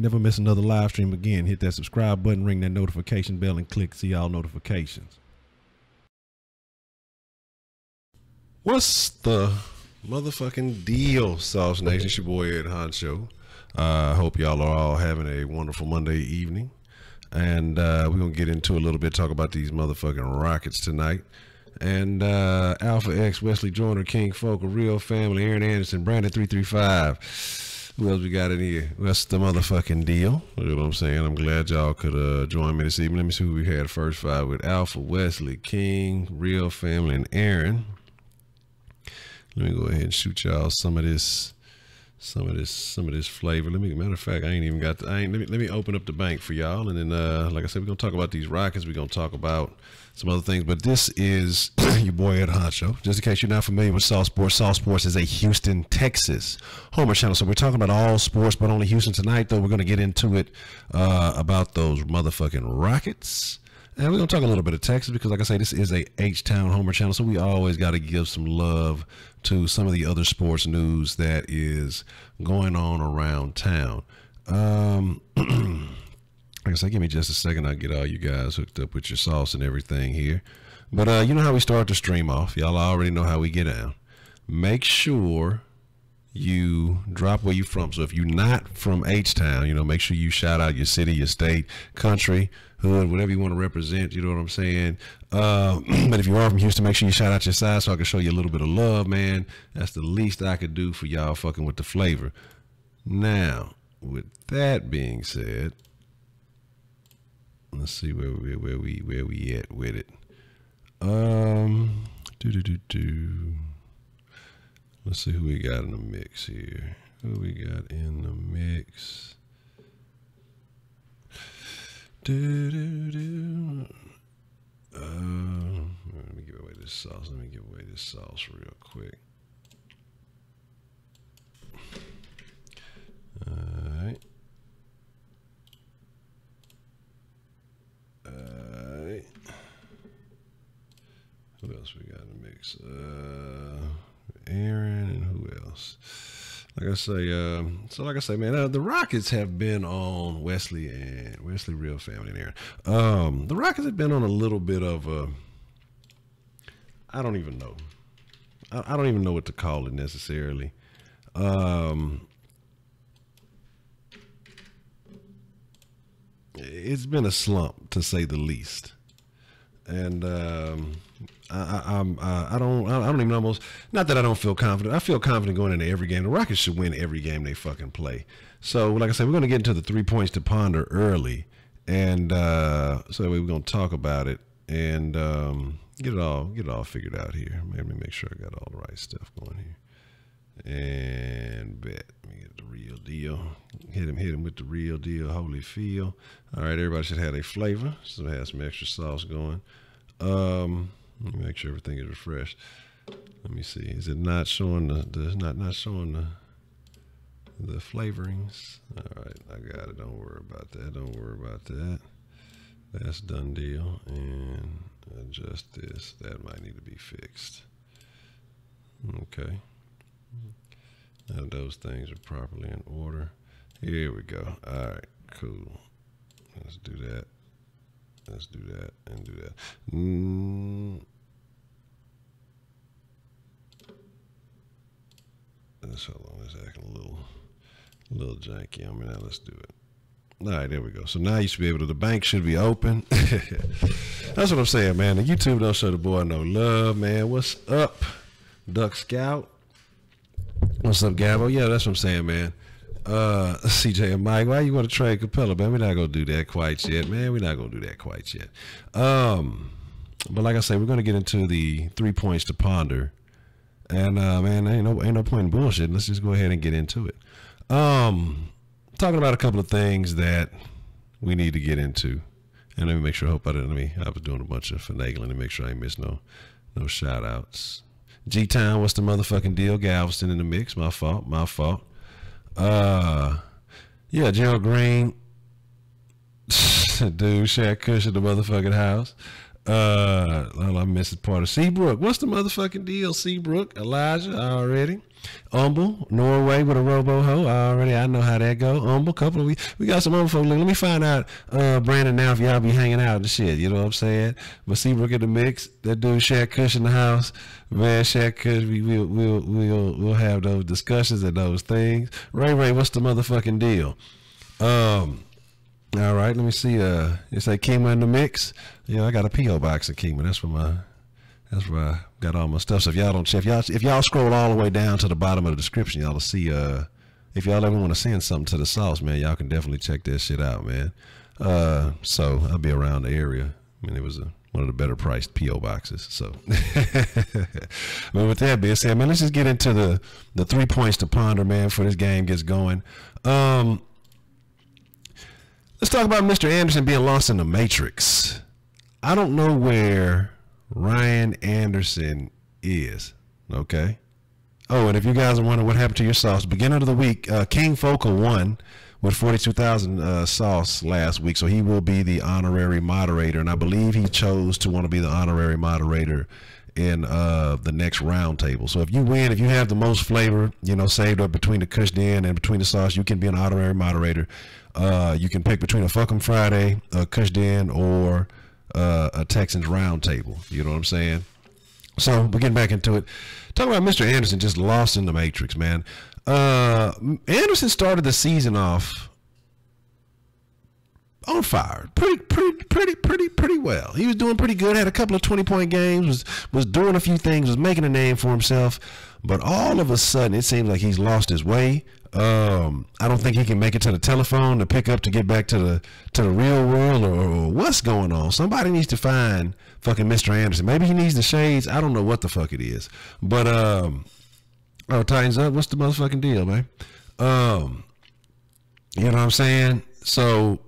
Never miss another live stream again. Hit that subscribe button, ring that notification bell, and click see all notifications. What's the motherfucking deal, Sauce Nation? It's your boy Ed Honcho. I hope y'all are all having a wonderful Monday evening. And we're going to get into a little bit, talk about these motherfucking Rockets tonight. And Alpha X, Wesley Joyner, King Folk, A Real Family, Aaron Anderson, Brandon 335. Who else we got in here? What's the motherfucking deal? You know what I'm saying? I'm glad y'all could join me this evening. Let me see who we had first five with. Alpha, Wesley, King, Real Family, and Aaron. Let me go ahead and shoot y'all some of this flavor. Matter of fact, I ain't even got let me open up the bank for y'all, and then like I said, we're gonna talk about these Rockets. We're gonna talk about some other things, but this is your boy Ed Honcho. Just in case you're not familiar with Sauce Sports, Sauce Sports is a Houston, Texas homer channel. So we're talking about all sports, but only Houston tonight. Though we're gonna get into it about those motherfucking Rockets. And we're going to talk a little bit of Texas because, like I say, this is a H-Town homer channel, so we always got to give some love to some of the other sports news that is going on around town. Like I say, give me just a second. I'll get all you guys hooked up with your sauce and everything here. But you know how we start the stream off. Y'all already know how we get down. Make sure you drop where you from. So if you're not from H-Town, you know, make sure you shout out your city, your state, country, hood, whatever you want to represent, you know what I'm saying? But if you are from Houston, make sure you shout out your side so I can show you a little bit of love, man. That's the least I could do for y'all fucking with the flavor. Now, with that being said, let's see where we at with it. Let's see who we got in the mix here. Who we got in the mix? Let me give away this sauce. Let me give away this sauce real quick. Alright. Alright. Who else we got in the mix? Aaron and who else? Like I say, man, the Rockets have been on Wesley Real Family and Aaron. The Rockets have been on a little bit of a, I don't even know. I don't even know what to call it necessarily. It's been a slump, to say the least. And I don't even almost, not that I don't feel confident. I feel confident going into every game. The Rockets should win every game they fucking play. So like I said, we're going to get into the 3 points to ponder early, and so that way we're going to talk about it and get it all figured out here. Let me make sure I got all the right stuff going here. And bet. Let me get the real deal. Hit him with the real deal. Holy feel. All right, everybody should have a flavor. So have some extra sauce going. Let me make sure everything is refreshed. Let me see. Is it not showing not showing the flavorings? All right, I got it. Don't worry about that. Don't worry about that. That's done deal. And adjust this. That might need to be fixed. Okay. Now those things are properly in order. Here we go. All right, cool. Let's do that. Let's do that and do that. Hold on, it's acting a little janky on me now. Let's do it. All right, there we go. So now you should be able to, the bank should be open. That's what I'm saying, man. The YouTube don't show the boy no love, man. What's up, Duck Scout? What's up, Gabo? Yeah, that's what I'm saying, man. CJ and Mike, why you want to trade Capella, man? We're not going to do that quite yet, man. We're not going to do that quite yet. But like I say, we're going to get into the 3 points to ponder. And, man, ain't no point in bullshit. Let's just go ahead and get into it. Talking about a couple of things that we need to get into. And let me make sure, I was doing a bunch of finagling to make sure I ain't missed no shout outs. G-Town, what's the motherfucking deal? Galveston in the mix. My fault. Yeah, Gerald Green. Dude, Shaq Kush at the motherfucking house. I miss part of Seabrook. What's the motherfucking deal, Seabrook? Elijah already. Humble, Norway with a robo-ho. I know how that go. Humble, couple of weeks. We got some other folks. Let me find out, Brandon, now if y'all be hanging out and shit. You know what I'm saying? But Seabrook in the mix. That dude Shaq Kush in the house. Man, Shaq Kush, we'll have those discussions and those things. Ray, what's the motherfucking deal? All right, let me see. It's like Kemah in the mix. I got a P.O. box at Kemah. That's where I got all my stuff. So if y'all don't check, if y'all scroll all the way down to the bottom of the description, y'all will see. If y'all ever want to send something to the sauce, man, y'all can definitely check that shit out, man. So I'll be around the area. I mean, it was one of the better priced P.O. boxes. So, but with that being said, man, let's just get into the 3 points to ponder, man, before this game gets going. Let's talk about Mr. Anderson being lost in the Matrix. I don't know where Ryan Anderson is. Okay. Oh, and if you guys are wondering what happened to your sauce, beginning of the week, King Focal won with 42,000 sauce last week, so he will be the honorary moderator, and I believe he chose to want to be the honorary moderator in the next round table. So if you win, if you have the most flavor, saved up between the Kush Den and between the sauce, you can be an honorary moderator. You can pick between a Fuck 'em Friday, a Kush Den, or a Texans round table. You know what I'm saying? So we're getting back into it. Talking about Mr. Anderson just lost in the Matrix, man. Anderson started the season off on fire, pretty well. He was doing pretty good. Had a couple of 20-point games. Was doing a few things. Was making a name for himself. But all of a sudden, it seems like he's lost his way. I don't think he can make it to the telephone to pick up to get back to the real world, or what's going on. Somebody needs to find fucking Mr. Anderson. Maybe he needs the shades. I don't know what the fuck it is. But tightens up. What's the motherfucking deal, man? You know what I'm saying? So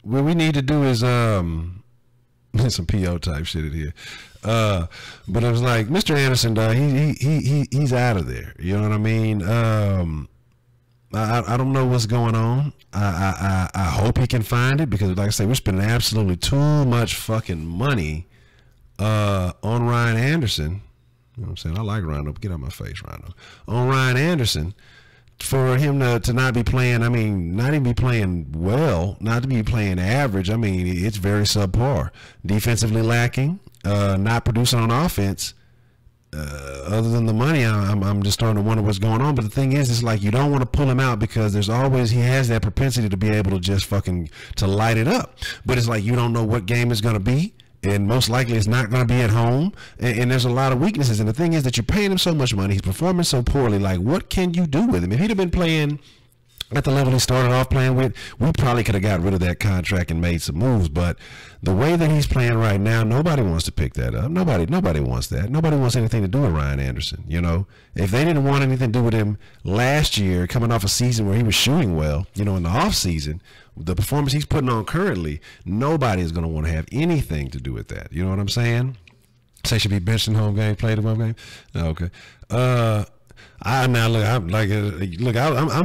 what we need to do is some PO type shit in here. But it was like Mr. Anderson, he's out of there. You know what I mean? I don't know what's going on. I hope he can find it, because like I say, we're spending absolutely too much fucking money on Ryan Anderson. You know what I'm saying? I like Rhino. Get out of my face, Rhino. On Ryan Anderson, for him to not be playing, I mean, not even be playing well, not to be playing average. I mean, it's very subpar. Defensively lacking, not producing on offense. Other than the money, I'm just starting to wonder what's going on. But the thing is, it's like you don't want to pull him out, because there's always, he has that propensity to be able to just fucking to light it up. But it's like you don't know what game it's going to be, and most likely it's not going to be at home, and there's a lot of weaknesses. And the thing is that you're paying him so much money, he's performing so poorly. Like, what can you do with him? If he'd have been playing at the level he started off playing with, we probably could have got rid of that contract and made some moves. But the way that he's playing right now, nobody wants to pick that up. Nobody wants that. Nobody wants anything to do with Ryan Anderson. If they didn't want anything to do with him last year, coming off a season where he was shooting well, in the off season, the performance he's putting on currently, nobody is going to want to have anything to do with that. You know what I'm saying? Say should be benched in home game, played in home game. Okay. I'm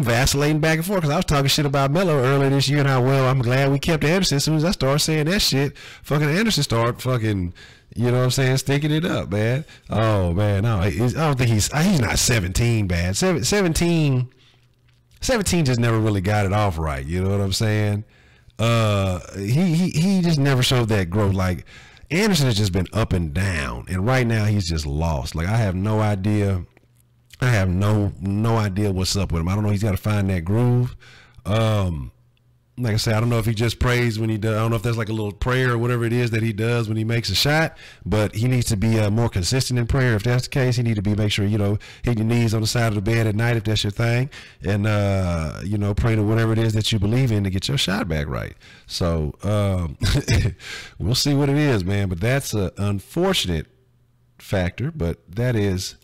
vacillating back and forth, because I was talking shit about Melo earlier this year, and how well I'm glad we kept Anderson. As soon as I started saying that shit, fucking Anderson started fucking, you know what I'm saying, sticking it up, man. Oh man, no, I don't think he's not 17 bad. 17 just never really got it off right. You know what I'm saying? He just never showed that growth. Like, Anderson has just been up and down, and right now he's just lost. Like, I have no idea. I have no idea what's up with him. I don't know. He's got to find that groove. Like I say, I don't know if he just prays when he does. I don't know if there's like a little prayer or whatever it is that he does when he makes a shot, but he needs to be more consistent in prayer. If that's the case, he need to be, make sure, hitting your knees on the side of the bed at night if that's your thing, and, pray to whatever it is that you believe in to get your shot back right. So we'll see what it is, man. But that's an unfortunate factor, but that is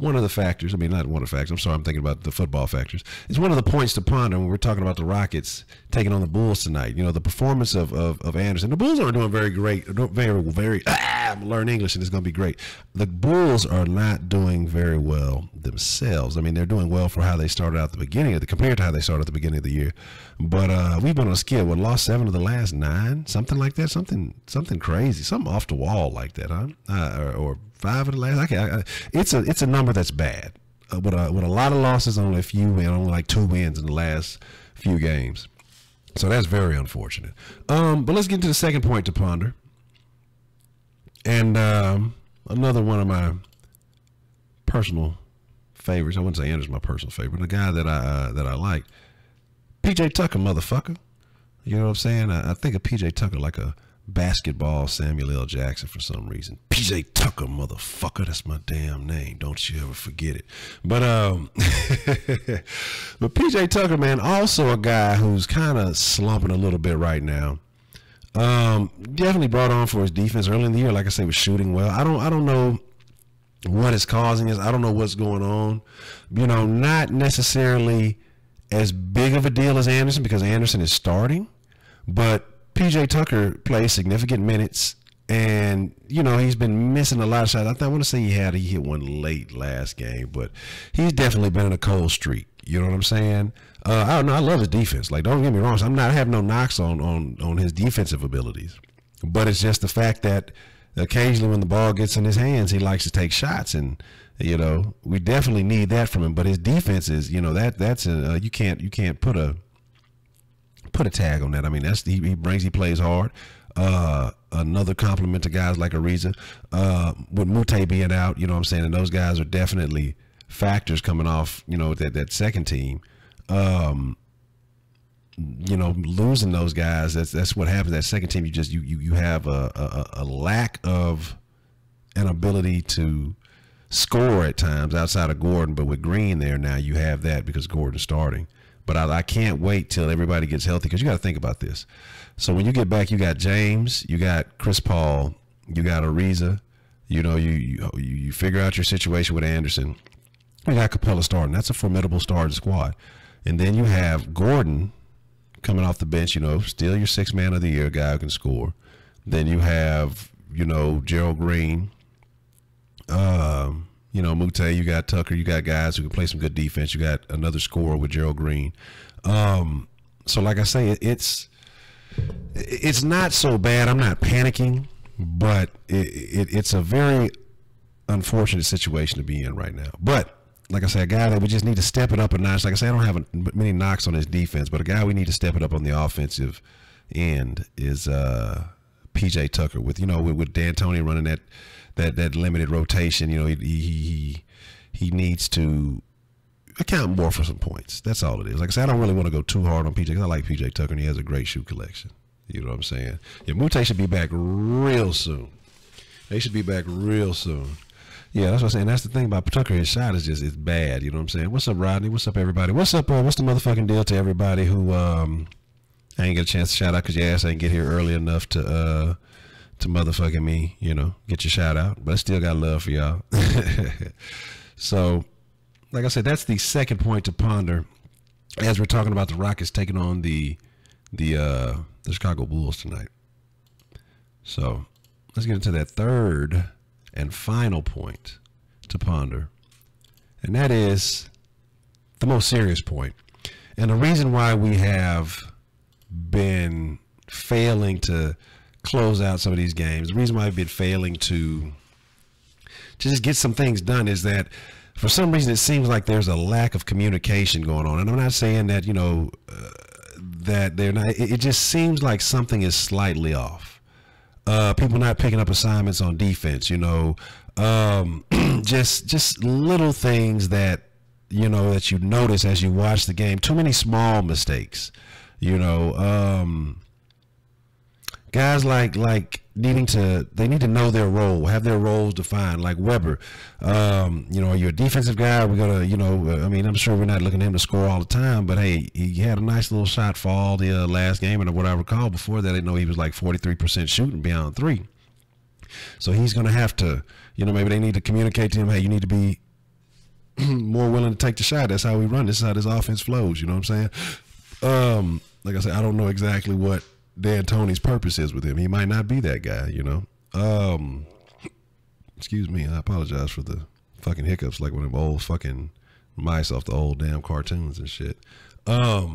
one of the factors. I mean, not one of the factors. I'm sorry, I'm thinking about the football factors. It's one of the points to ponder when we're talking about the Rockets taking on the Bulls tonight. You know, the performance of Anderson. The Bulls aren't doing very great. I'm learning English and it's going to be great. The Bulls are not doing very well themselves. I mean, they're doing well for how they started out at the beginning of compared to how they started at the beginning of the year. But we've been on a skid. Lost 7 of the last 9, something like that. Something crazy. Something off the wall like that, huh? Or 5 of the last. It's a number that's bad. With a lot of losses, only a few wins, only like 2 wins in the last few games. So that's very unfortunate. But let's get into the second point to ponder. And another one of my personal favorites. I wouldn't say Andrew's my personal favorite. The guy that I like, PJ Tucker, motherfucker. You know what I'm saying? I think of PJ Tucker like a basketball Samuel L. Jackson for some reason. PJ Tucker, motherfucker. That's my damn name. Don't you ever forget it. But but PJ Tucker, man, also a guy who's kind of slumping a little bit right now. Definitely brought on for his defense early in the year. Like I say, was shooting well. I don't know what is causing this. I don't know what's going on. You know, not necessarily as big of a deal as Anderson because Anderson is starting, but PJ Tucker plays significant minutes, and you know he's been missing a lot of shots. I want to say he hit one late last game, but he's definitely been in a cold streak. You know what I'm saying? I don't know. I love his defense. Like, don't get me wrong. So I have no knocks on his defensive abilities, but it's just the fact that occasionally when the ball gets in his hands, he likes to take shots, and you know we definitely need that from him. But his defense is, you know, that's you can't put a tag on that. I mean, he plays hard. Another compliment to guys like Ariza, with Muthaf being out, you know what I'm saying, and those guys are definitely factors coming off, you know, that second team. You know, losing those guys, that's what happens. That second team, you have a lack of an ability to score at times outside of Gordon, but with Green there now, you have that because Gordon's starting. But I can't wait till everybody gets healthy, because you got to think about this. So when you get back, you got James, you got Chris Paul, you got Ariza. You know, you figure out your situation with Anderson. You got Capella starting. That's a formidable starting squad. And then you have Gordon coming off the bench, you know, still your 6th man of the year, guy who can score. Then you have, you know, Gerald Green. You know, Muthaf, you got Tucker, you got guys who can play some good defense. You got another scorer with Gerald Green. So like I say, it's not so bad. I'm not panicking, but it's a very unfortunate situation to be in right now. But like I say, a guy that we just need to step it up a notch. Like I say, I don't have many knocks on his defense, but a guy we need to step it up on the offensive end is PJ Tucker. With D'Antoni running that limited rotation, you know, he needs to account more for some points. That's all it is. Like I said, I don't really want to go too hard on PJ because I like PJ Tucker and he has a great shoe collection. You know what I'm saying? Yeah, Muthaf should be back real soon. They should be back real soon. Yeah, that's what I'm saying. That's the thing about Tucker. His shot is just, it's bad. You know what I'm saying? What's up, Rodney? What's up, everybody? What's up? What's the motherfucking deal to everybody who I ain't get a chance to shout out because your ass ain't get here early enough to motherfucking me, you know, get your shout out. But I still got love for y'all. So, like I said, that's the second point to ponder as we're talking about the Rockets taking on the Chicago Bulls tonight. So, let's get into that third and final point to ponder, and that is the most serious point. And the reason why we have been failing to close out some of these games, the reason why we've been failing to just get some things done, is that for some reason it seems like there's a lack of communication going on. And I'm not saying that, you know, that they're not. It just seems like something is slightly off. People not picking up assignments on defense, you know, just little things that, you know, that you notice as you watch the game. Too many small mistakes, you know. Guys like they need to know their role, have their roles defined. Like Weber, you know, are you a defensive guy? We're gonna, you know, I mean, I'm sure we're not looking at him to score all the time, but hey, he had a nice little shot fall the last game, and what I recall before that, I know he was like 43% shooting beyond 3. So he's gonna have to, you know, maybe they need to communicate to him, hey, you need to be more willing to take the shot. That's how we run. This is how this offense flows. You know what I'm saying? Like I said, I don't know exactly what D'Antoni's purpose is with him. He might not be that guy, you know. Excuse me. I apologize for the fucking hiccups, like one of them old fucking mice off the old damn cartoons and shit. Yeah.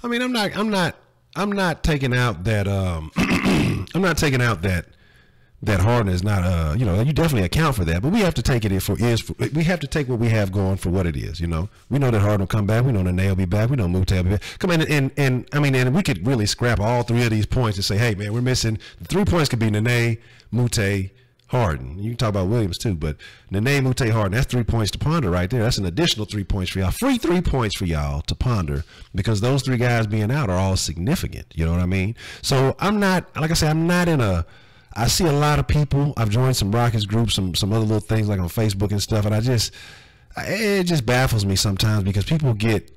I mean, I'm not taking out that I'm not taking out that Harden is not you know, you definitely account for that, but we have to take it we have to take what we have going for what it is, you know. We know that Harden will come back, we know that Nene will be back, we know Muthaf will be back. Come in and I mean, and we could really scrap all three of these points and say, hey man, we're missing the 3 points could be Nene, Muthaf, Harden. You can talk about Williams too, but Nene, Muthaf, Harden, that's 3 points to ponder right there. That's an additional 3 points for y'all. Free 3 points for y'all to ponder because those three guys being out are all significant. You know what I mean? So I'm not, like I said, I'm not in a, I see a lot of people. I've joined some Rockets groups, some other little things like on Facebook and stuff, and it just baffles me sometimes because people get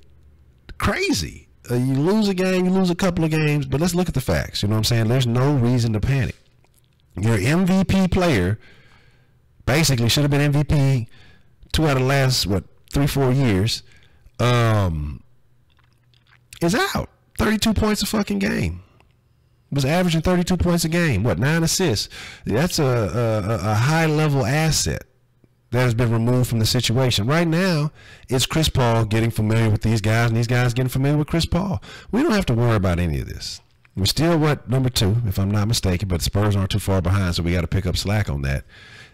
crazy. You lose a game, you lose a couple of games, but let's look at the facts. You know what I'm saying? There's no reason to panic. Your MVP player basically should have been MVP 2 out of the last, 3-4 years, is out. 32 points a fucking game. Was averaging 32 points a game. 9 assists? That's a high level asset that has been removed from the situation. Right now, it's Chris Paul getting familiar with these guys and these guys getting familiar with Chris Paul. We don't have to worry about any of this. We're still number 2, if I'm not mistaken, but the Spurs aren't too far behind, so we got to pick up slack on that.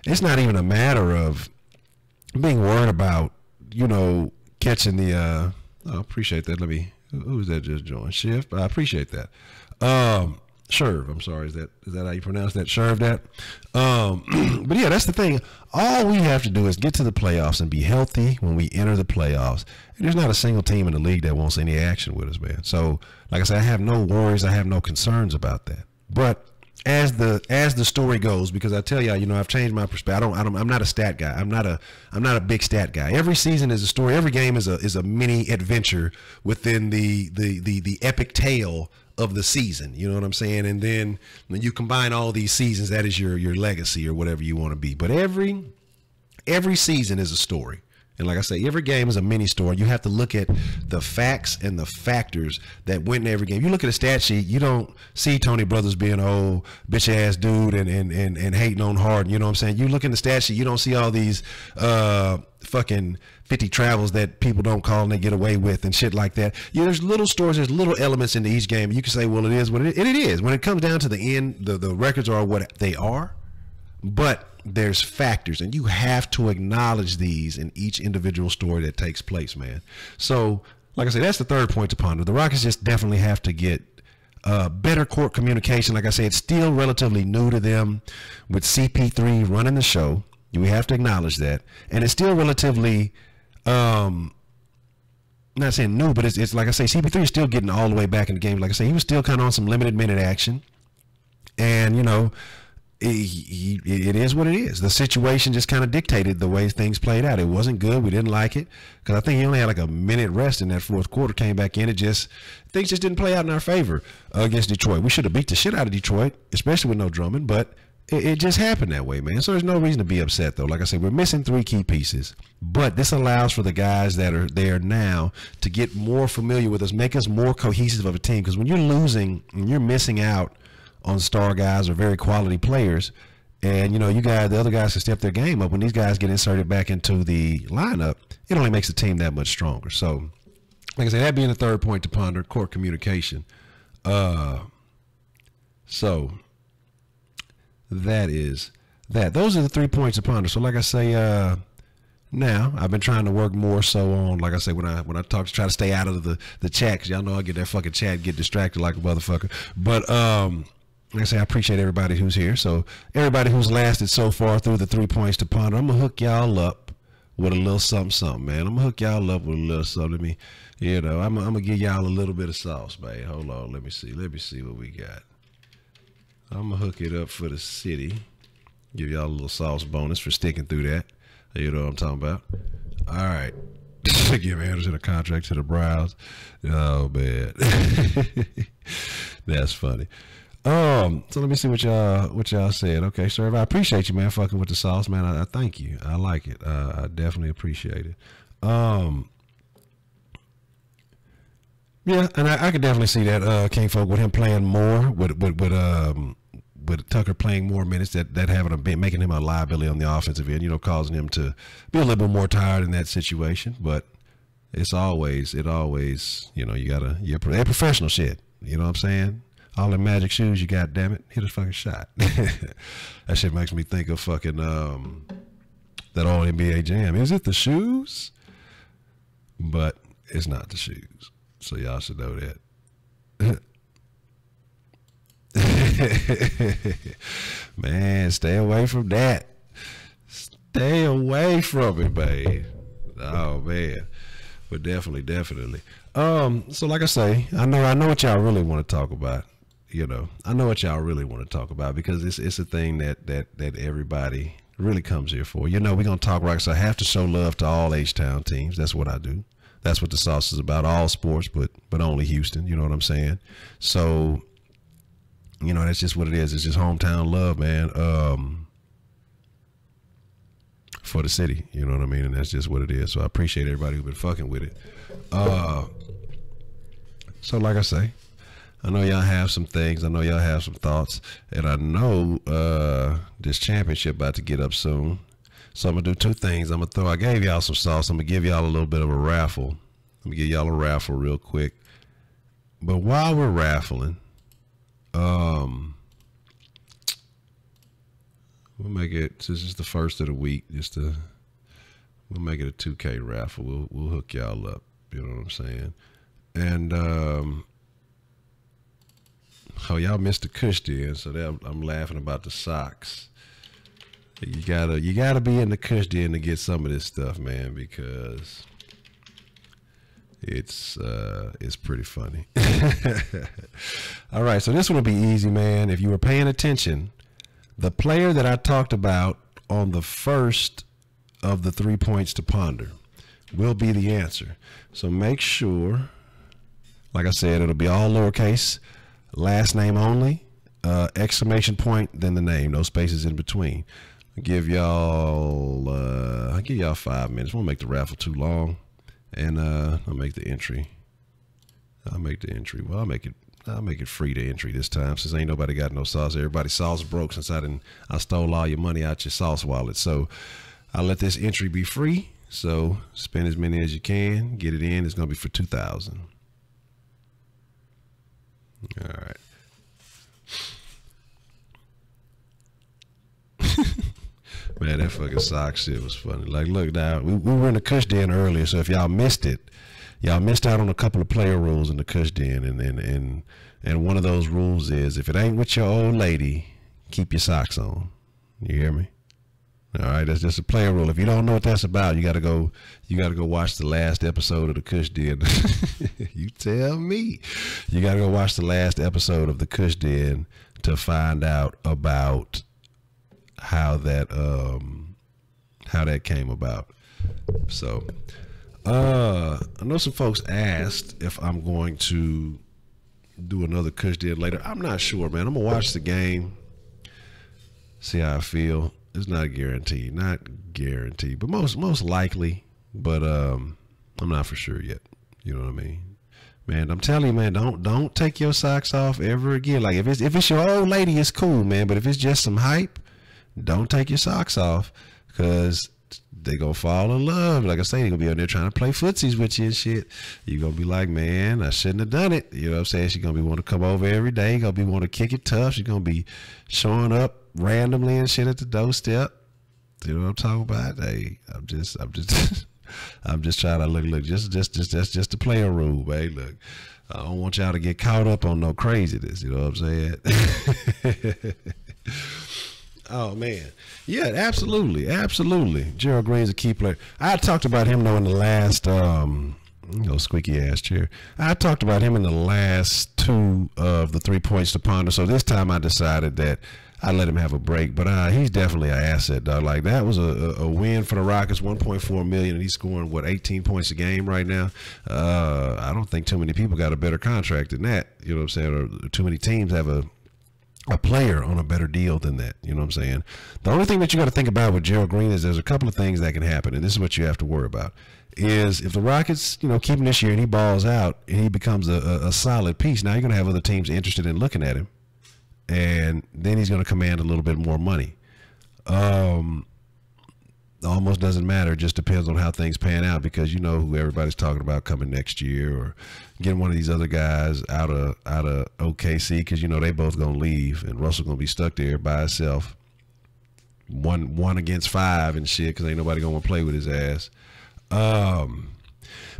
It's not even a matter of being worried about, you know, catching the I appreciate that. Who's that just joined? Shift. I appreciate that. Sherv, I'm sorry, is that how you pronounce that? Sherv that? But yeah, that's the thing. All we have to do is get to the playoffs and be healthy when we enter the playoffs. And there's not a single team in the league that wants any action with us, man. So, like I said, I have no worries, I have no concerns about that. But as the story goes, because I tell y'all, you know, I've changed my perspective. I'm not a stat guy. I'm not a big stat guy. Every season is a story. Every game is a mini adventure within the epic tale of the season. You know what I'm saying? And then when you combine all these seasons, that is your legacy or whatever you want to be. But every season is a story. And like I say, every game is a mini story. You have to look at the facts and the factors that went in every game. You look at a stat sheet, you don't see Tony Brothers being an old bitch ass dude and hating on Harden. You know what I'm saying? You look in the stat sheet, you don't see all these fucking 50 travels that people don't call and they get away with and shit like that. Yeah, there's little stories, there's little elements into each game. You can say, well, it is what it is. And it is. When it comes down to the end, the records are what they are. But there's factors, and you have to acknowledge these in each individual story that takes place, man. So, like I said, that's the third point to ponder. The Rockets just definitely have to get better court communication. Like I said, it's still relatively new to them with CP3 running the show. We have to acknowledge that. And it's still relatively, not saying new, but it's like I say, CP3 is still getting all the way back in the game. Like I say, he was still kind of on some limited minute action. And, you know, it is what it is. The situation just kind of dictated the way things played out. It wasn't good. We didn't like it because I think he only had like a minute rest in that fourth quarter. Came back in. Things just didn't play out in our favor against Detroit. We should have beat the shit out of Detroit, especially with no Drummond, but it just happened that way, man. So there's no reason to be upset, though. Like I said, we're missing 3 key pieces, but this allows for the guys that are there now to get more familiar with us, make us more cohesive of a team. Because when you're losing and you're missing out on star guys or very quality players, and you know, the other guys can step their game up. When these guys get inserted back into the lineup, it only makes the team that much stronger. So, like I said, that being the third point to ponder, court communication. So that is that. Those are the 3 points to ponder. So, like I say, now I've been trying to work more so on, like I say, when I talk, try to stay out of the chat, because y'all know I get that fucking chat, get distracted like a motherfucker. But like I say, I appreciate everybody who's here. So everybody who's lasted so far through the 3 points to ponder, I'm gonna hook y'all up with a little something, man. I'm gonna hook y'all up with a little something. I'm gonna give y'all a little bit of sauce, man. Hold on, let me see what we got. I'm gonna hook it up for the city. Give y'all a little sauce bonus for sticking through that. You know what I'm talking about? All right. Give Anderson a contract to the Browns. Oh, man. That's funny. So let me see what y'all said. Okay, sir, I appreciate you, man, fucking with the sauce, man. I thank you. I like it. I definitely appreciate it. Yeah, and I could definitely see that King Folk with him playing more, with Tucker playing more minutes, that having making him a liability on the offensive end, causing him to be a little bit more tired in that situation. But it's always, you gotta, they're professional shit. You know what I'm saying? All them magic shoes, you got, damn it, hit a fucking shot. That shit makes me think of fucking that old NBA Jam. Is it the shoes? But it's not the shoes. So y'all should know that. Man, stay away from that. Stay away from it, babe. Oh man. But definitely. So like I say, I know what y'all really want to talk about. I know what y'all really want to talk about, because it's a thing that everybody really comes here for. We're gonna talk rock, so I have to show love to all H-Town teams. That's what I do. That's what the sauce is about. All sports, but only Houston. You know what I'm saying? So, that's just what it is. It's just hometown love, man. For the city, you know what I mean? And that's just what it is. So I appreciate everybody who's been fucking with it. So like I say, I know y'all have some things. I know y'all have some thoughts. And I know this championship about to get up soon. So I'm going to do two things. I gave y'all some sauce. I'm going to give y'all a little bit of a raffle. Let me give y'all a raffle real quick. But while we're raffling, we'll make it, since it's the first of the week, we'll make it a 2K raffle. We'll hook y'all up. You know what I'm saying? And, y'all missed the Kush Den, so I'm laughing about the socks. You gotta be in the Kush Den to get some of this stuff, man, because it's pretty funny. All right, so this one will be easy, man. If you were paying attention, the player that I talked about on the first of the 3 points to ponder will be the answer. So make sure, like I said, it'll be all lowercase, last name only, exclamation point, then the name, no spaces in between. I'll give y'all 5 minutes. Won't make the raffle too long, and I'll make the entry. Well, I'll make it free to entry this time, since ain't nobody got no sauce. Everybody's sauce broke since I stole all your money out your sauce wallet. So I'll let this entry be free. So spend as many as you can. Get it in. It's gonna be for 2,000. All right. Man, that fucking sock shit was funny. Like, look, now we were in the Kush Den earlier, so if y'all missed it, y'all missed out on a couple of player rules in the Kush Den, and one of those rules is, if it ain't with your old lady, keep your socks on. You hear me? All right, that's just a player rule. If you don't know what that's about, you gotta go watch the last episode of the Kush Den. You tell me. You gotta go watch the last episode of the Kush Den to find out about how that came about. So I know some folks asked if I'm going to do another Kush Den later. I'm not sure, man. I'm gonna watch the game, see how I feel. It's not guaranteed, but most likely. But I'm not for sure yet. You know what I mean? Man, I'm telling you, man, don't take your socks off ever again. Like, if it's your old lady, it's cool, man. But if it's just some hype, don't take your socks off, because they gonna fall in love. Like I say, they're gonna be on there trying to play footsies with you and shit. You're gonna be like, man, I shouldn't have done it. You know what I'm saying? She's gonna be wanting to come over every day. Gonna be wanting to kick it tough. She's gonna be showing up randomly and shit at the doorstep. You know what I'm talking about? Hey, I'm just I'm just trying to look. Just to play a rule, babe. Look, I don't want y'all to get caught up on no craziness. You know what I'm saying? Oh man, yeah, absolutely. Gerald Green's a key player. I talked about him though in the last squeaky ass chair. I talked about him in the last 2 of the 3 points to ponder. So this time I decided that I let him have a break. But he's definitely an asset, dog. Like, that was a win for the Rockets, 1.4 million, and he's scoring 18 points a game right now. I don't think too many people got a better contract than that. You know what I'm saying? Or too many teams have a a player on a better deal than that. You know what I'm saying? The only thing that you got to think about with Gerald Green is there's a couple of things that can happen, and this is what you have to worry about. Is if the Rockets, keep him this year and he balls out and he becomes a solid piece, now you're going to have other teams interested in looking at him, and then he's going to command a little bit more money. Almost doesn't matter. It just depends on how things pan out, because who everybody's talking about coming next year, or getting one of these other guys out of OKC, because they both gonna leave and Russell's gonna be stuck there by himself, one against 5 and shit, because ain't nobody gonna want to play with his ass.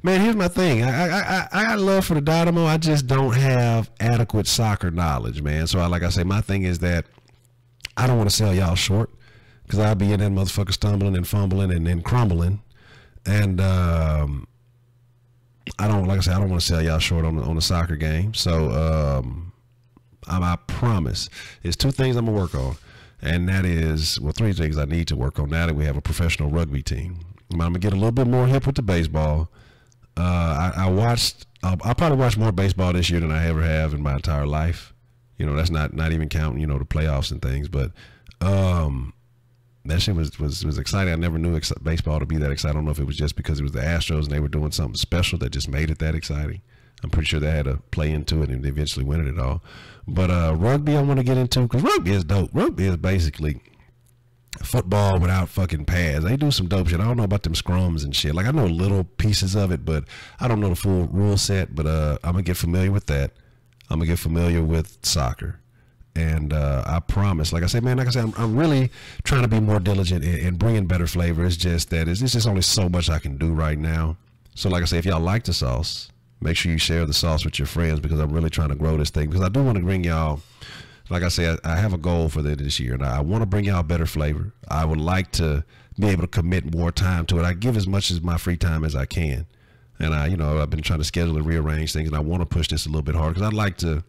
Man, here's my thing. I got love for the Dynamo. I just don't have adequate soccer knowledge, man. So like I say, my thing is that I don't want to sell y'all short, because I'll be in that motherfucker stumbling and fumbling and then crumbling. And I don't want to sell y'all short on the soccer game. So I promise there's 2 things I'm going to work on. And that is, 3 things I need to work on now that we have a professional rugby team. I'm going to get a little bit more hip with the baseball. I'll probably watch more baseball this year than I ever have in my entire life. That's not even counting, the playoffs and things. But that shit was exciting. I never knew baseball to be that exciting. I don't know if it was just because it was the Astros and they were doing something special that just made it that exciting. I'm pretty sure they had to play into it and eventually win it all. But rugby I want to get into, because rugby is dope. Rugby is basically football without fucking pads. They do some dope shit. I don't know about them scrums and shit. Like, I know little pieces of it, but I don't know the full rule set. But I'm going to get familiar with that. I'm going to get familiar with soccer. And I promise, like I said, I'm really trying to be more diligent in bringing better flavor. It's just that it's just only so much I can do right now. So like I say, if y'all like the sauce, make sure you share the sauce with your friends, because I'm really trying to grow this thing. Because I do want to bring y'all, like I say, I have a goal for this year, and I want to bring y'all better flavor. I would like to be able to commit more time to it. I give as much as my free time as I can. And I've been trying to schedule and rearrange things, and I want to push this a little bit harder, because I'd like to,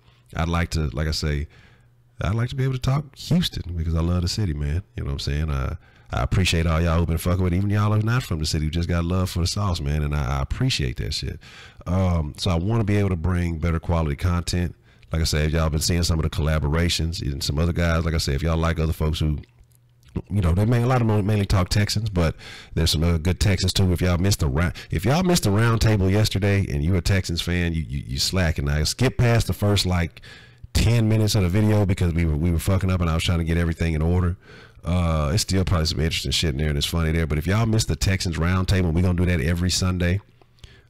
like I say, I'd like to be able to talk Houston, because I love the city, man. You know what I'm saying? I appreciate all y'all who've been fucking with it, even y'all who's not from the city, who just got love for the sauce, man, and I appreciate that shit. So I want to be able to bring better quality content. Like I said, y'all been seeing some of the collaborations and some other guys. Like I said, if y'all like other folks who, a lot of them mainly talk Texans, but there's some other good Texans too. If y'all missed the round table yesterday and you're a Texans fan, you slacking. I skipped past the first 10 minutes of the video because we were fucking up and I was trying to get everything in order. It's still probably some interesting shit in there and it's funny there. But if y'all missed the Texans round table, we're gonna do that every Sunday.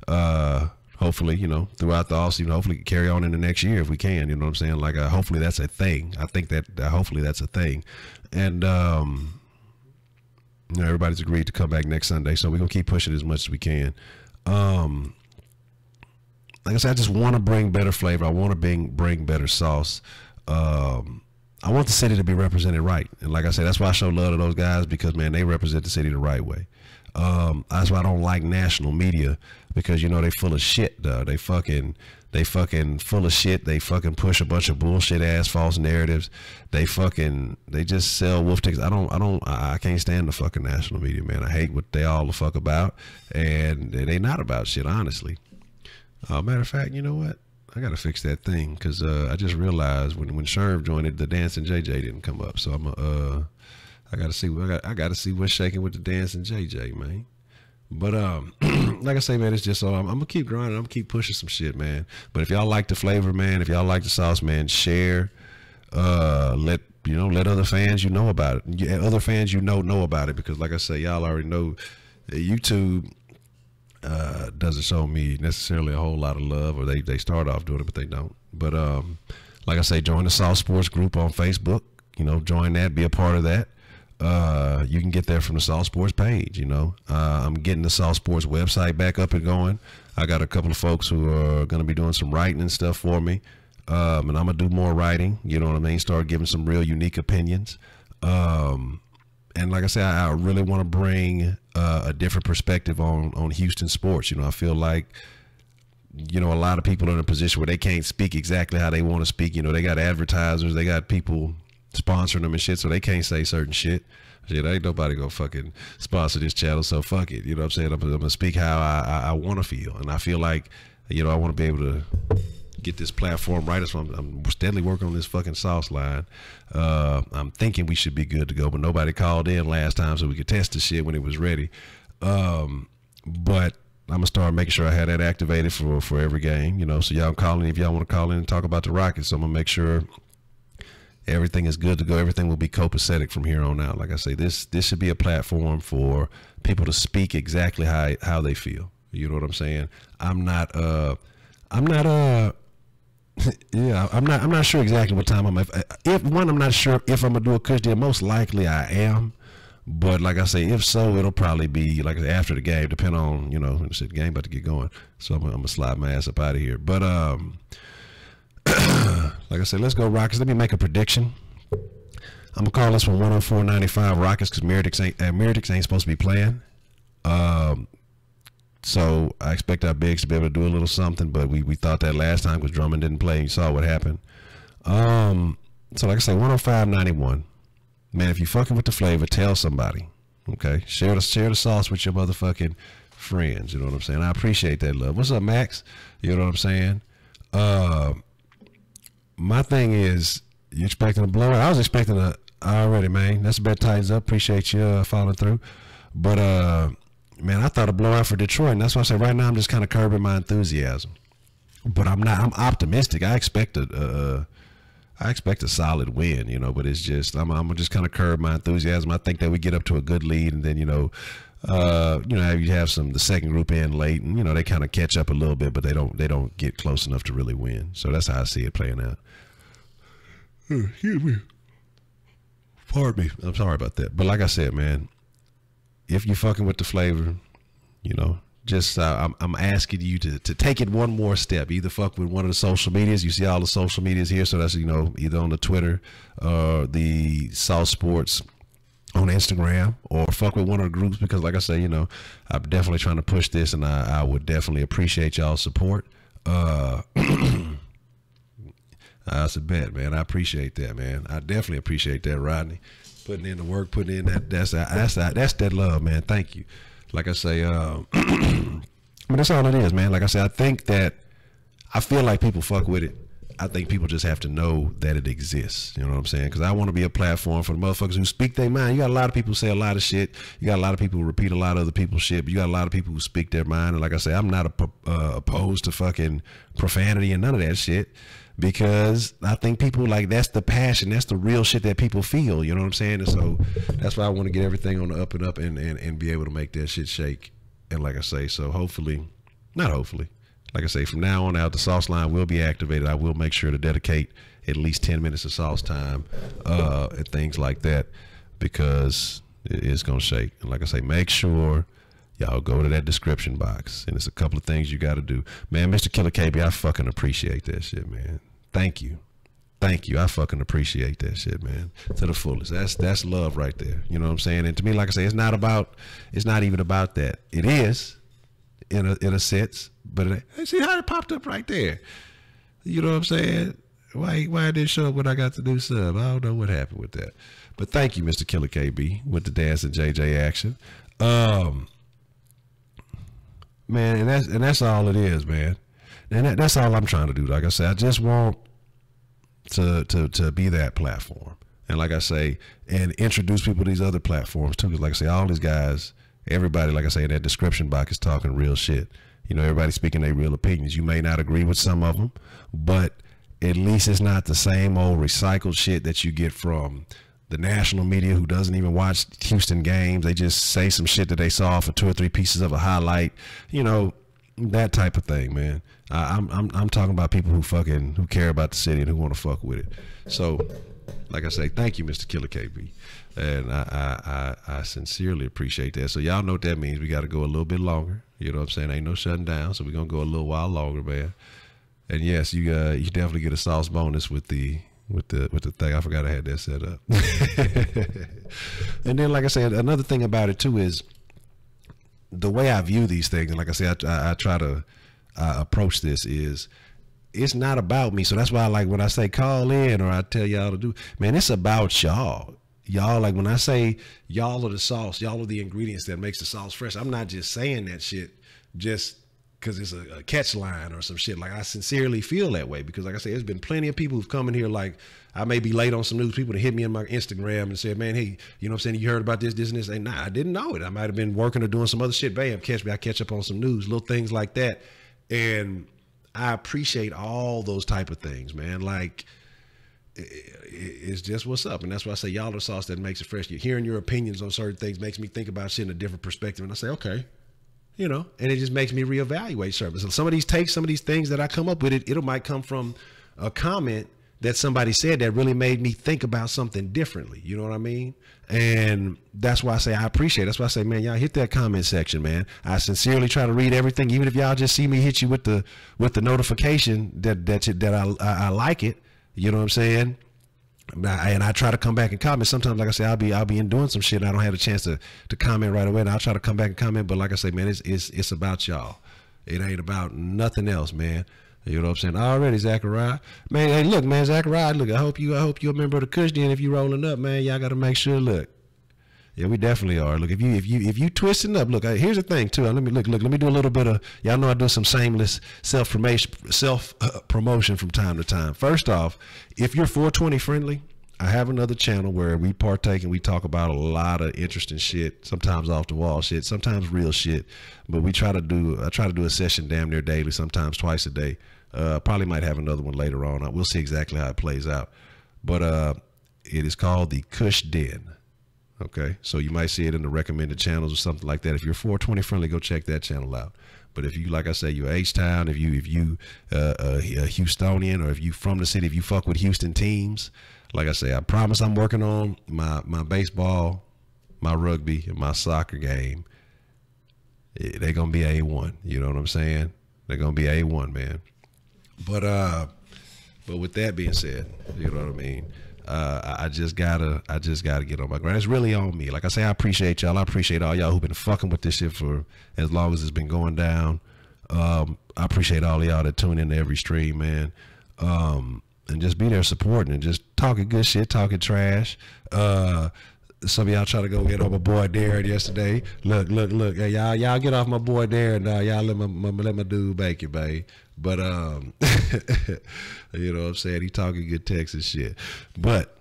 Hopefully, throughout the offseason, hopefully carry on in the next year if we can. You know what I'm saying? Hopefully that's a thing. I think that hopefully that's a thing. And everybody's agreed to come back next Sunday, so we're gonna keep pushing as much as we can. Like I said, I just want to bring better flavor. I want to bring better sauce. I want the city to be represented right. And like I said, that's why I show love to those guys, because, man, they represent the city the right way. That's why I don't like national media, because, they full of shit, though. They fucking full of shit. They fucking push a bunch of bullshit ass false narratives. They just sell wolf tickets. I can't stand the fucking national media, man. I hate what they all the fuck about. And they not about shit, honestly. Matter of fact, you know what? I gotta fix that thing, because I just realized when Sherm joined it, the Dancing JJ didn't come up. So I gotta see what's shaking with the Dancing JJ, man. But like I say, man, it's just so I'm gonna keep grinding. I'm gonna keep pushing some shit, man. But if y'all like the flavor, man, if y'all like the sauce, man, share. Let other fans about it. Other fans know about it, because like I say, y'all already know YouTube doesn't show me necessarily a whole lot of love, or they start off doing it, but they don't. But like I say, join the South Sports group on Facebook. Join that, be a part of that. You can get there from the South Sports page. I'm getting the South Sports website back up and going. I got a couple of folks who are going to be doing some writing and stuff for me, and I'm gonna do more writing. You know what I mean? Start giving some real unique opinions. And like I said, I really want to bring a different perspective on Houston sports. I feel like, a lot of people are in a position where they can't speak exactly how they want to speak. They got advertisers, they got people sponsoring them and shit, so they can't say certain shit. Ain't nobody gonna fucking sponsor this channel, so fuck it. You know what I'm saying? I'm gonna speak how I want to feel. And I feel like, I want to be able to get this platform right. So I'm steadily working on this fucking sauce line. I'm thinking we should be good to go, but nobody called in last time so we could test the shit when it was ready. But I'm gonna start making sure I have that activated for every game, you know. So y'all call in if y'all want to call in and talk about the Rockets. So I'm gonna make sure everything is good to go. Everything will be copacetic from here on out. Like I say, this should be a platform for people to speak exactly how they feel. You know what I'm saying? I'm not yeah, I'm not sure exactly what time I'm I'm not sure if I'm gonna do a Kush deal. Most likely I am. But like I say, if so, it'll probably be like after the game, depending on, you know, the game about to get going. So I'm gonna slide my ass up out of here. But like I said, let's go Rockets. Let me make a prediction. I'm gonna call this one 104.95 Rockets because Meredith ain't supposed to be playing. So I expect our bigs to be able to do a little something, but we thought that last time because Drummond didn't play. You saw what happened. So like I say, 105.91. Man, if you fucking with the flavor, tell somebody. Okay, share the sauce with your motherfucking friends. You know what I'm saying? I appreciate that love. What's up, Max? You know what I'm saying? My thing is, you expecting a blowout? I was expecting already, man. That's a bet tightens up. Appreciate you following through. But man, I thought a blowout for Detroit, and that's why I say right now I'm just kind of curbing my enthusiasm. But I'm optimistic. I expect a solid win, you know, but it's just I'm just kind of curb my enthusiasm. I think that we get up to a good lead, and then you know you have the second group in late, and you know they kind of catch up a little bit, but they don't get close enough to really win. So that's how I see it playing out. Excuse me. Pardon me. I'm sorry about that. But like I said, man, if you're fucking with the flavor, you know, just I'm asking you to take it one more step. Either fuck with one of the social medias. You see all the social medias here, so that's, you know, either on the Twitter, the South Sports on Instagram, or fuck with one of the groups, because like I say, you know, I'm definitely trying to push this, and I would definitely appreciate y'all's support. That's a bet, man. I appreciate that, man. I definitely appreciate that, Rodney. Putting in the work, putting in that's that love, man. Thank you. Like I say, but that's all it is, man. Like I say, I feel like people fuck with it. I think people just have to know that it exists. You know what I'm saying? Because I want to be a platform for the motherfuckers who speak their mind. You got a lot of people who say a lot of shit. You got a lot of people who repeat a lot of other people's shit. But you got a lot of people who speak their mind. And like I say, I'm not opposed to fucking profanity and none of that shit. Because I think people, like, that's the passion, that's the real shit that people feel, you know what I'm saying? And so that's why I want to get everything on the up and up and be able to make that shit shake. And like I say, so not hopefully, like I say, from now on out, the sauce line will be activated. I will make sure to dedicate at least 10 minutes of sauce time and things like that, because it's going to shake. And like I say, make sure y'all go to that description box, and it's a couple of things you got to do. Man, Mr. Killer KB, I fucking appreciate that shit, man. Thank you. I fucking appreciate that shit, man, to the fullest. That's love right there. You know what I'm saying? And to me, like I say, it's not even about that. It is in a sense, but see how it popped up right there. You know what I'm saying? Why it didn't show up when I got the new sub? I don't know what happened with that. But thank you, Mr. Killer KB, with the dance and JJ action. Man, and that's all it is, man. And that's all I'm trying to do. Like I said, I just want to be that platform. And like I say, and introduce people to these other platforms too. Because like I say, all these guys, everybody, like I say, in that description box is talking real shit. You know, everybody speaking their real opinions. You may not agree with some of them, but at least it's not the same old recycled shit that you get from the national media, who doesn't even watch Houston games. They just say some shit that they saw for 2 or 3 pieces of a highlight, you know, that type of thing, man. I'm talking about people who care about the city and who want to fuck with it. So, like I say, thank you, Mr. Killer KB, and I sincerely appreciate that. So y'all know what that means. We got to go a little bit longer. You know what I'm saying? Ain't no shutting down, so we're gonna go a little while longer, man. And yes, you definitely get a sauce bonus with the thing. I forgot I had that set up. And then, like I said, another thing about it too is the way I view these things. And like I said, I try to approach this is, it's not about me. So that's why I like when I say call in, or I tell y'all to do, man, it's about y'all. Y'all, like when I say y'all are the sauce, y'all are the ingredients that makes the sauce fresh. I'm not just saying that shit just because it's a catch line or some shit. Like, I sincerely feel that way because, like I said, there's been plenty of people who've come in here, like, I may be late on some news, people that hit me in my Instagram and said, man, hey, you know what I'm saying, you heard about this, and this. And nah, I didn't know it. I might have been working or doing some other shit. Bam, catch me. I catch up on some news, little things like that. And I appreciate all those type of things, man. Like, it's just what's up. And that's why I say y'all are the sauce that makes it fresh. You're hearing your opinions on certain things makes me think about shit in a different perspective. And I say, okay, you know, and it just makes me reevaluate service. And some of these takes, some of these things that I come up with, it might come from a comment that somebody said that really made me think about something differently. You know what I mean? And that's why I say I appreciate it. That's why I say, man, y'all hit that comment section, man. I sincerely try to read everything, even if y'all just see me hit you with the notification that I like it. You know what I'm saying? And I try to come back and comment. Sometimes, like I say, I'll be in doing some shit and I don't have a chance to comment right away. And I'll try to come back and comment. But like I say, man, it's about y'all. It ain't about nothing else, man. You know what I'm saying? Already, Zachariah. Man, hey, look, man, Zachariah, look, I hope you're a member of the Kush Den. If you rolling up, man, y'all got to make sure, look. Yeah, we definitely are. Look, if you twisting up, look, here's the thing too. Let me do a little bit of, y'all know I do some shameless self promotion from time to time. First off, if you're 420 friendly, I have another channel where we partake and we talk about a lot of interesting shit, sometimes off the wall shit, sometimes real shit. But I try to do a session damn near daily, sometimes twice a day. Probably might have another one later on. We'll see exactly how it plays out. But it is called the Kush Den. Okay, so you might see it in the recommended channels or something like that. If you're 420 friendly, go check that channel out. But if you, like I say, you're H-Town, if you a Houstonian, or if you from the city, if you fuck with Houston teams, like I say, I promise I'm working on my baseball, my rugby, and my soccer game. They're gonna be A1. You know what I'm saying? They're gonna be A1, man. But with that being said, you know what I mean? I just gotta get on my grind. It's really on me. Like I say, I appreciate y'all. I appreciate all y'all who've been fucking with this shit for as long as it's been going down. I appreciate all of y'all that tune into every stream, man. And just be there supporting and just talking good shit, talking trash. Some of y'all try to go get on my boy Darren yesterday. Look. Hey, y'all get off my boy Darren now. Y'all let my dude bake it, babe. But you know what I'm saying? He talking good Texas shit. But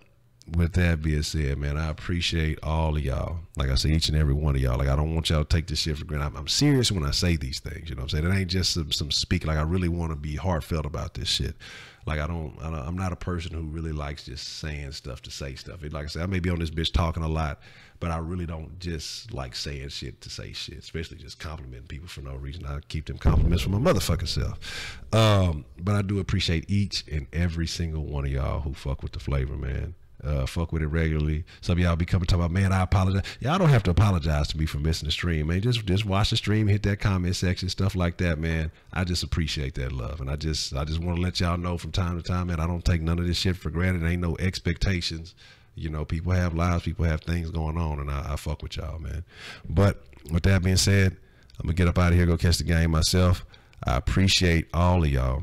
with that being said, man, I appreciate all of y'all. Like I say, each and every one of y'all. Like, I don't want y'all to take this shit for granted. I'm serious when I say these things. You know what I'm saying? It ain't just some speaking. Like, I really want to be heartfelt about this shit. Like, I'm not a person who really likes just saying stuff to say stuff. Like I said, I may be on this bitch talking a lot, but I really don't just like saying shit to say shit, especially just complimenting people for no reason. I keep them compliments for my motherfucking self. But I do appreciate each and every single one of y'all who fuck with the flavor, man. Fuck with it regularly. Some of y'all be coming talking about, man, I apologize. Y'all don't have to apologize to me for missing the stream, man. Just watch the stream, hit that comment section, stuff like that, man. I just appreciate that love, and I just want to let y'all know from time to time, man, I don't take none of this shit for granted. Ain't no expectations. You know, people have lives, people have things going on, and I fuck with y'all, man. But with that being said, I'm gonna get up out of here, go catch the game myself. I appreciate all of y'all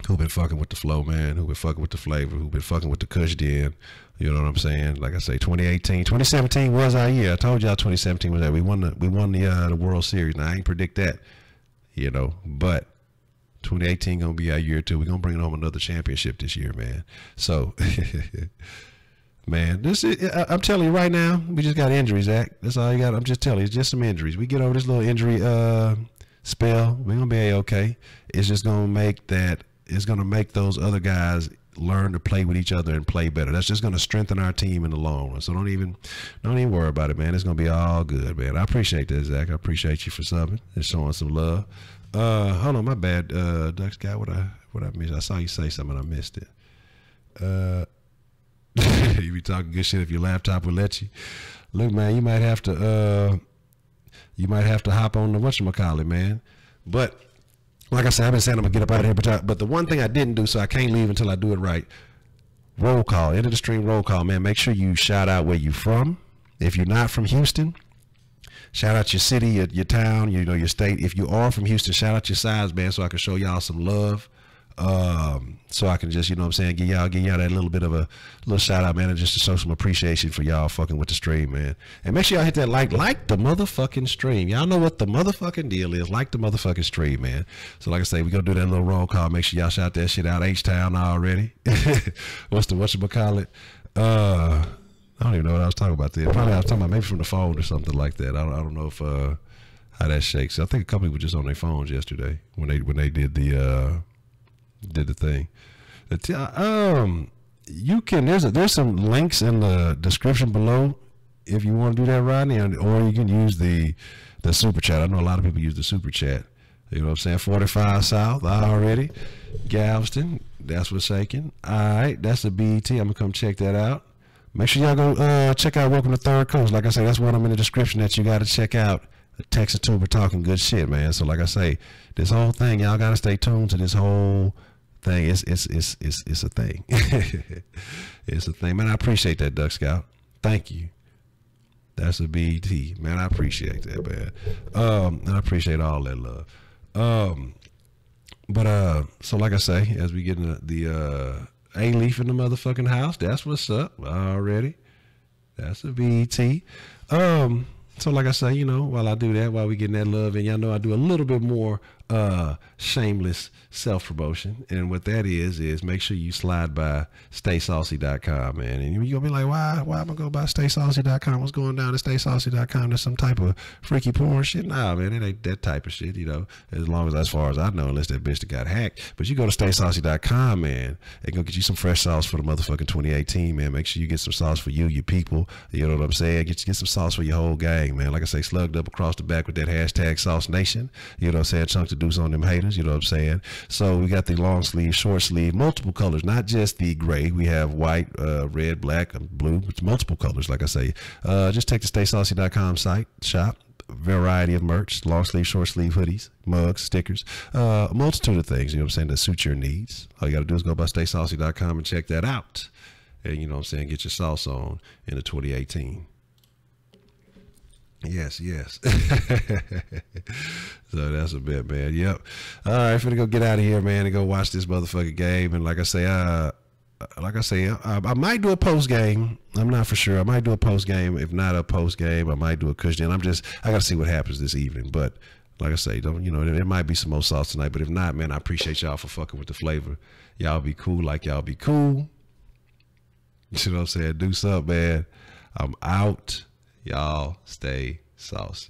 who been fucking with the flow, man, who been fucking with the flavor, who been fucking with the Kush Den. You know what I'm saying? Like I say, 2017 was our year. I told y'all 2017 was that. We won the World Series. Now, I ain't predict that, you know, but 2018 gonna be our year too. We're gonna bring home another championship this year, man. So, man, I'm telling you right now, we just got injuries, Zach. That's all you got. I'm just telling you, it's just some injuries. We get over this little injury spell, we're gonna be A-okay. It's just gonna make that. It's going to make those other guys learn to play with each other and play better. That's just going to strengthen our team in the long run. So don't even worry about it, man. It's going to be all good, man. I appreciate that, Zach. I appreciate you for subbing and showing some love. Hold on, my bad, Ducks guy. What I missed? I saw you say something. I missed it. You be talking good shit if your laptop will let you. Look, man, you might have to hop on the whatchamacallit, man. But like I said, I've been saying I'm gonna get up out of here, but the one thing I didn't do, so I can't leave until I do it right. Roll call, end of the stream roll call, man. Make sure you shout out where you from. If you're not from Houston, shout out your city, your town, you know, your state. If you are from Houston, shout out your size, man, so I can show y'all some love. So I can just, you know what I'm saying, give y'all that little bit of a little shout out, man, and just to show some appreciation for y'all fucking with the stream, man. And make sure y'all hit that like the motherfucking stream. Y'all know what the motherfucking deal is. Like the motherfucking stream, man. So like I say, we gonna do that little roll call. Make sure y'all shout that shit out. HTOWN already. Whatchamacallit? I don't even know what I was talking about there. Probably I was talking about maybe from the phone or something like that. I don't know if how that shakes. I think a couple people just on their phones yesterday when they did the thing. You can there's some links in the description below if you want to do that, Rodney, or you can use the super chat. I know a lot of people use the super chat. You know what I'm saying? 45 South already. Galveston, that's what's shaking. All right, that's the BET. I'm gonna come check that out. Make sure y'all go check out Welcome to Third Coast. Like I say, that's one I'm in the description that you got to check out. The Texas Tuber talking good shit, man. So like I say, this whole thing, y'all got to stay tuned to this whole thing. It's a thing. It's a thing, man. I appreciate that, Duck Scout. Thank you. That's a BET, man. I appreciate that, man. And I appreciate all that love. So like I say, as we get into the A-Leaf in the motherfucking house, that's what's up already. That's a BET. So like I say, you know, while I do that, while we getting that love, and y'all know I do a little bit more shameless self-promotion, and what that is make sure you slide by StaySaucy.com, man. And you're gonna be like, why am I going by StaySaucy.com? What's going down at StaySaucy.com? There's some type of freaky porn shit? Nah, man, it ain't that type of shit, you know, as far as I know, unless that bitch that got hacked. But you go to StaySaucy.com, man, and go get you some fresh sauce for the motherfucking 2018, man. Make sure you get some sauce for you people, you know what I'm saying? Get some sauce for your whole gang, man. Like I say, slugged up across the back with that hashtag Sauce Nation, you know what I'm saying? Chunk to deuce on them haters, you know what I'm saying? So we got the long sleeve, short sleeve, multiple colors, not just the gray. We have white, red, black, blue. It's multiple colors, like I say. Just take the StaySaucy.com site, shop, variety of merch, long sleeve, short sleeve hoodies, mugs, stickers, a multitude of things, you know what I'm saying, that suit your needs. All you got to do is go by StaySaucy.com and check that out. And you know what I'm saying, get your sauce on in the 2018. Yes. So that's a bit, man. Yep. All right, finna go get out of here, man, and go watch this motherfucking game. And like I say, I might do a post game. I'm not for sure. I might do a post game. If not a post game, I might do a cushion. I gotta see what happens this evening. But like I say, there might be some more sauce tonight. But if not, man, I appreciate y'all for fucking with the flavor. Y'all be cool like y'all be cool. You know what I'm saying? Do something, man. I'm out. Y'all stay saucy.